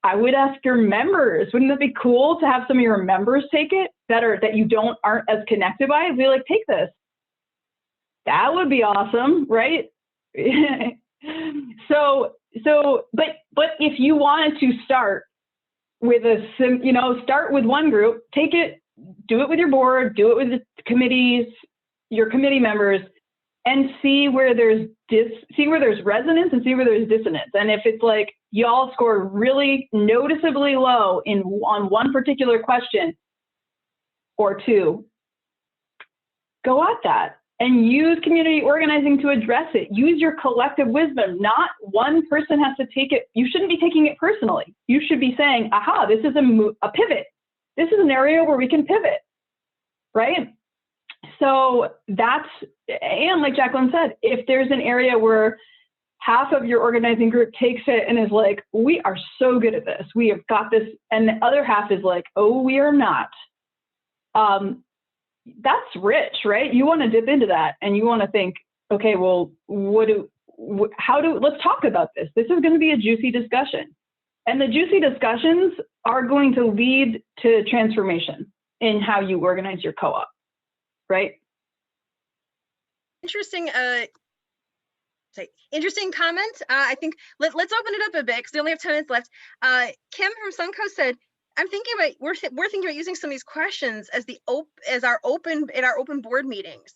I would ask your members. Wouldn't it be cool to have some of your members take it that you aren't as connected by? Be like, take this. That would be awesome, right? But if you wanted to start with start with 1 group, take it, do it with your board, do it with the committees, your committee members, and see where there's resonance and see where there's dissonance. And if it's like y'all score really noticeably low on 1 particular question or 2, go at that and use community organizing to address it. Use your collective wisdom. Not 1 person has to take it. You shouldn't be taking it personally. You should be saying, aha, this is a pivot. This is an area where we can pivot, right? So and like Jacqueline said, if there's an area where half of your organizing group takes it and is like, we are so good at this, we have got this, and the other half is like, oh, we are not. That's rich, right? You want to dip into that, and you want to think, okay, well, let's talk about this. This is going to be a juicy discussion. And the juicy discussions are going to lead to transformation in how you organize your co-op, right? Interesting comment. I think let's open it up a bit because we only have 10 minutes left. Kim from Sunco said, I'm thinking about, we're thinking about using some of these questions as our open board meetings.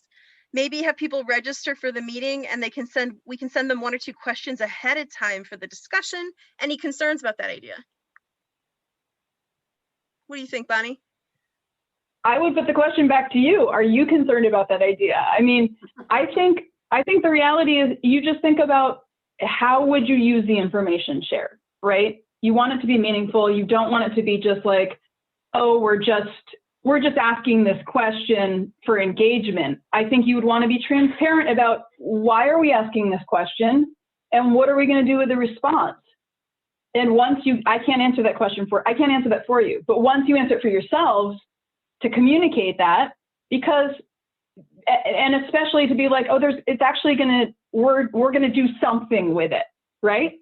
Maybe have people register for the meeting, and we can send them 1 or 2 questions ahead of time for the discussion. Any concerns about that idea? What do you think, Bonnie? I would put the question back to you. Are you concerned about that idea? I mean, I think the reality is, you just think about how would you use the information shared, right? You want it to be meaningful. You don't want it to be just like, oh, we're just asking this question for engagement. I think you would want to be transparent about, why are we asking this question, and what are we going to do with the response? And I can't answer that for you, but once you answer it for yourselves, to communicate that, because, and especially to be like, oh, it's actually we're going to do something with it, right?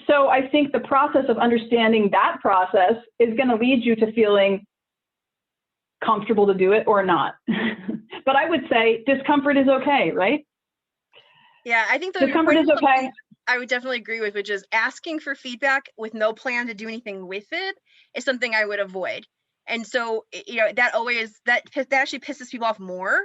So I think the process of understanding that process is going to lead you to feeling comfortable to do it or not. But I would say discomfort is okay, right? Yeah, I think discomfort is okay. I would definitely agree with, which is asking for feedback with no plan to do anything with it is something I would avoid. And so, that actually pisses people off more.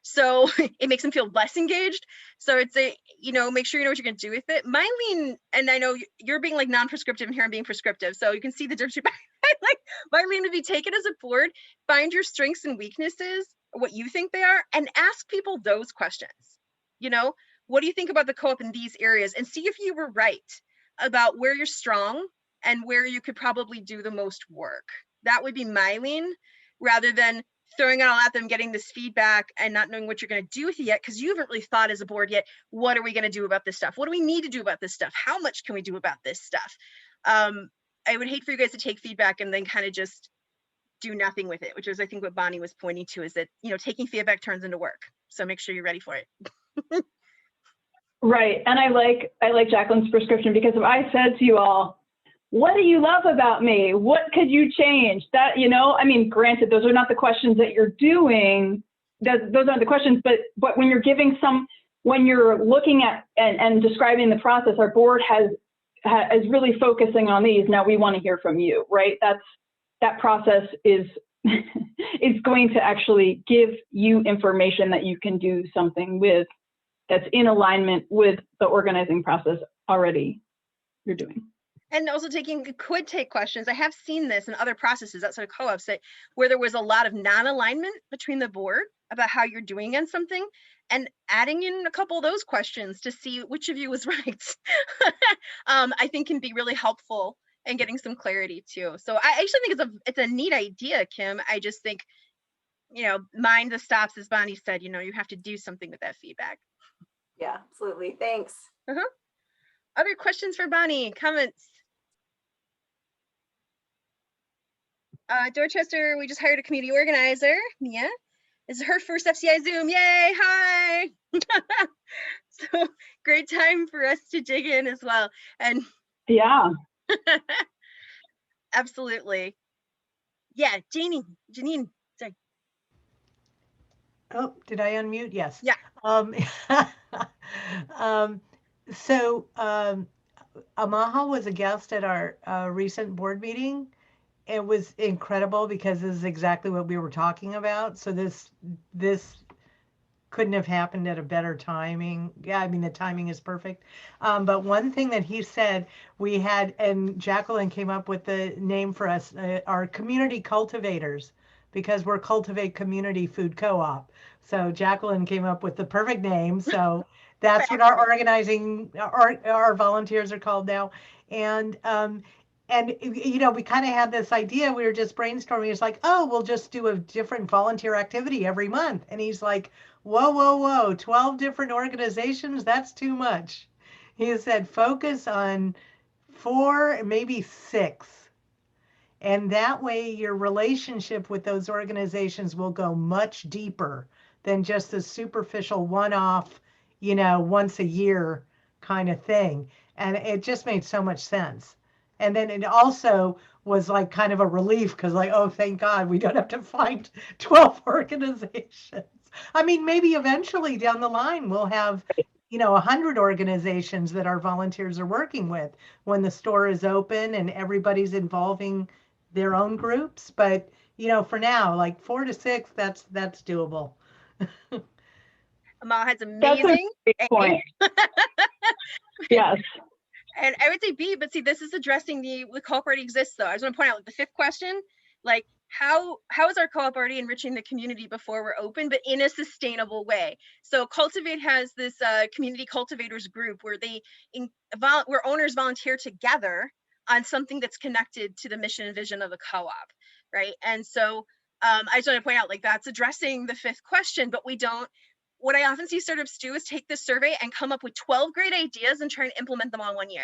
So it makes them feel less engaged. So it's make sure you know what you're going to do with it. My lean, and I know you're being like non-prescriptive, and here I'm being prescriptive. So you can see the difference. Like, my lean would be, take it as a board, find your strengths and weaknesses, what you think they are, and ask people those questions. What do you think about the co-op in these areas? And see if you were right about where you're strong and where you could probably do the most work. That would be my lean, rather than throwing it all at them, getting this feedback and not knowing what you're going to do with it yet, because you haven't really thought as a board yet, what are we going to do about this stuff? What do we need to do about this stuff? How much can we do about this stuff? I would hate for you guys to take feedback and then kind of just do nothing with it, which is, I think, what Bonnie was pointing to, is that, you know, taking feedback turns into work. So make sure you're ready for it. Right. And I like Jacqueline's prescription, because if I said to you all, what do you love about me? What could you change? That, you know, I mean, granted, those are not the questions that you're doing. Those aren't the questions, but when you're giving when you're looking at and describing the process, our board is really focusing on these. Now we want to hear from you, right? That process is is going to actually give you information that you can do something with, that's in alignment with the organizing process already you're doing. And also could take questions. I have seen this in other processes outside of co-ops, where there was a lot of non-alignment between the board about how you're doing on something, and adding in a couple of those questions to see which of you was right, I think can be really helpful in getting some clarity too. So I actually think it's a neat idea, Kim. I just think, you know, mind the stops, as Bonnie said, you know, you have to do something with that feedback. Yeah, absolutely. Thanks. Other questions for Bonnie? Comments? Dorchester, we just hired a community organizer, Mia. This is her first FCI Zoom. Yay, hi. So great time for us to dig in as well. And yeah. Absolutely. Yeah, Janine, sorry. Oh, did I unmute? Yes. Yeah. So Amaha was a guest at our recent board meeting. It was incredible, because this is exactly what we were talking about. So this couldn't have happened at a better timing. Yeah, I mean, the timing is perfect. But one thing that he said, we had, and Jacqueline came up with the name for us, our community cultivators, because we're Cultivate Community Food Co-op. So Jacqueline came up with the perfect name. So that's what our organizing, our volunteers are called now. And you know, we kind of had this idea, we were just brainstorming. It's like, oh, we'll just do a different volunteer activity every month. And he's like, whoa, 12 different organizations, that's too much. He said, focus on 4, maybe 6. And that way your relationship with those organizations will go much deeper than just a superficial one-off, you know, once a year kind of thing. And it just made so much sense. And then it also was like kind of a relief, because like, oh, thank God we don't have to find 12 organizations. I mean, maybe eventually down the line we'll have, you know, 100 organizations that our volunteers are working with when the store is open and everybody's involving their own groups. But, you know, for now, like 4 to 6, that's doable. Amal has amazing. That's a great point. Yes. And I would say B, but see, this is addressing the co-op already exists though. I just want to point out, like, the 5th question, like how is our co-op already enriching the community before we're open, but in a sustainable way? So Cultivate has this community cultivators group where where owners volunteer together on something that's connected to the mission and vision of the co-op, right? And so I just want to point out, like, that's addressing the 5th question, but we don't. What I often see startups do is take this survey and come up with 12 great ideas and try and implement them all in 1 year.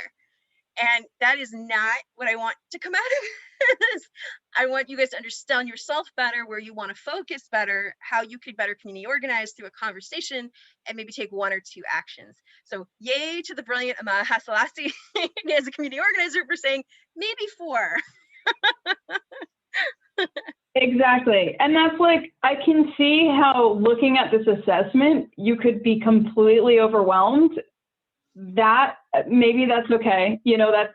And that is not what I want to come out of this. I want you guys to understand yourself better, where you want to focus better, how you could better community organize through a conversation, and maybe take 1 or 2 actions. So yay to the brilliant Ama Hasalasi as a community organizer for saying maybe 4. Exactly. And that's like, I can see how looking at this assessment, you could be completely overwhelmed. That maybe that's okay. You know, that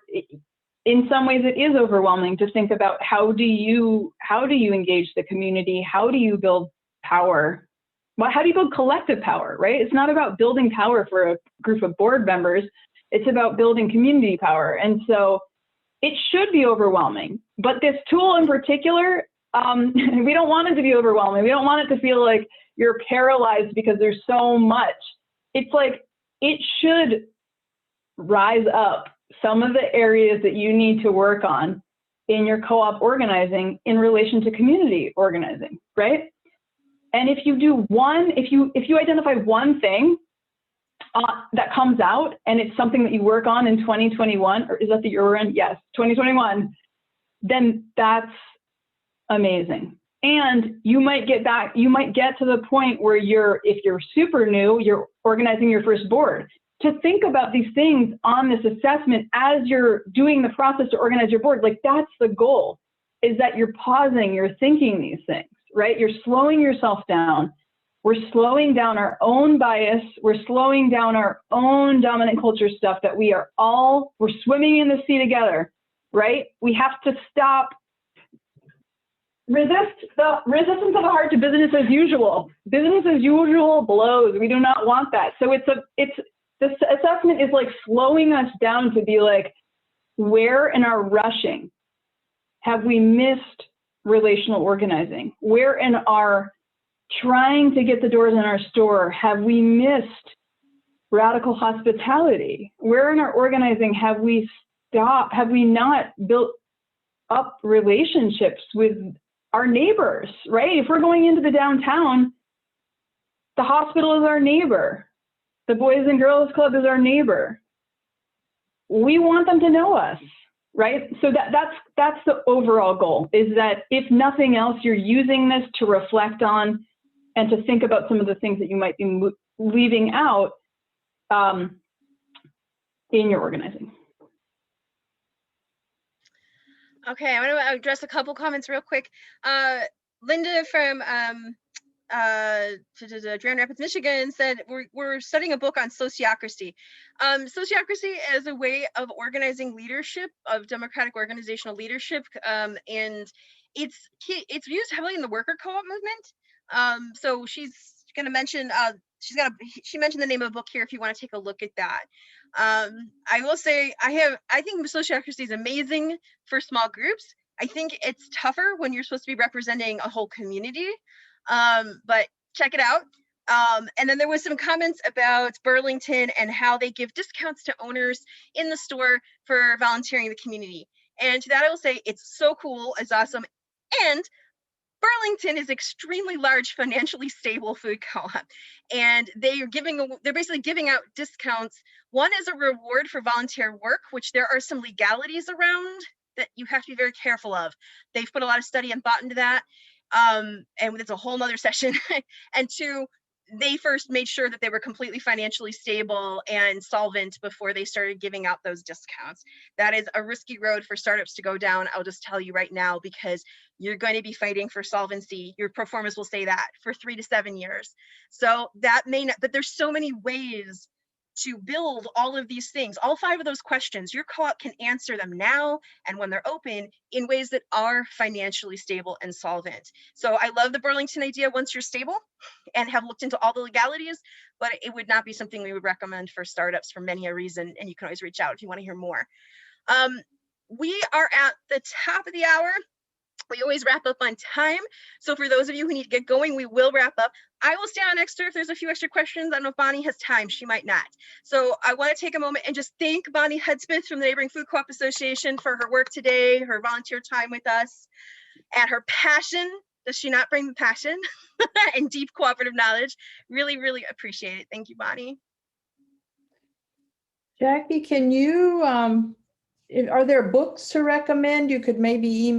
in some ways it is overwhelming to think about how do you engage the community? How do you build power? Well, how do you build collective power, right? It's not about building power for a group of board members. It's about building community power. And so it should be overwhelming. But this tool in particular, we don't want it to be overwhelming. We don't want it to feel like you're paralyzed because there's so much. It's like, it should rise up some of the areas that you need to work on in your co-op organizing in relation to community organizing, right? And if you do if you identify one thing that comes out and it's something that you work on in 2021, or is that the year we're in? Yes, 2021, then that's amazing. And you might get to the point where if you're super new, you're organizing your first board, to think about these things on this assessment as you're doing the process to organize your board. Like, that's the goal, is that you're pausing, you're thinking these things, right? You're slowing yourself down. We're slowing down our own bias. We're slowing down our own dominant culture stuff that we're swimming in the sea together, right? We have to stop. Resistance of the heart to business as usual. Business as usual blows. We do not want that. So this assessment is like slowing us down to be like, where in our rushing have we missed relational organizing? Where in our trying to get the doors in our store have we missed radical hospitality? Where in our organizing have we not built up relationships with our neighbors, right? If we're going into the downtown, the hospital is our neighbor. The Boys and Girls Club is our neighbor. We want them to know us, right? So that's the overall goal, is that if nothing else, you're using this to reflect on and to think about some of the things that you might be leaving out in your organizing. Okay, I want to address a couple comments real quick. Linda from Grand Rapids, Michigan said we're studying a book on sociocracy. Sociocracy is a way of organizing leadership, of democratic organizational leadership, and it's used heavily in the worker co-op movement. So she's going to mention she mentioned the name of the book here if you want to take a look at that. I will say I think sociocracy is amazing for small groups. I think it's tougher when you're supposed to be representing a whole community. But check it out. And then there was some comments about Burlington and how they give discounts to owners in the store for volunteering in the community. And to that I will say, it's so cool, it's awesome. And Burlington is extremely large, financially stable food co-op, and they're basically giving out discounts. One is a reward for volunteer work, which there are some legalities around that you have to be very careful of. They've put a lot of study and thought into that. And it's a whole nother session. And two, they first made sure that they were completely financially stable and solvent before they started giving out those discounts. That is a risky road for startups to go down. I'll just tell you right now, because you're going to be fighting for solvency. Your performance will say that for 3 to 7 years. So that may not, but there's so many ways to build all of these things. All 5 of those questions, your co-op can answer them now and when they're open in ways that are financially stable and solvent. So I love the Burlington idea once you're stable and have looked into all the legalities, but it would not be something we would recommend for startups for many a reason, and you can always reach out if you want to hear more. We are at the top of the hour. We always wrap up on time. So for those of you who need to get going, we will wrap up. I will stay on extra if there's a few extra questions. I don't know if Bonnie has time. She might not. So I want to take a moment and just thank Bonnie Hudspeth from the Neighboring Food Co-op Association for her work today, her volunteer time with us, and her passion. Does she not bring the passion and deep cooperative knowledge? Really, really appreciate it. Thank you, Bonnie. Jackie, can you, are there books to recommend? You could maybe email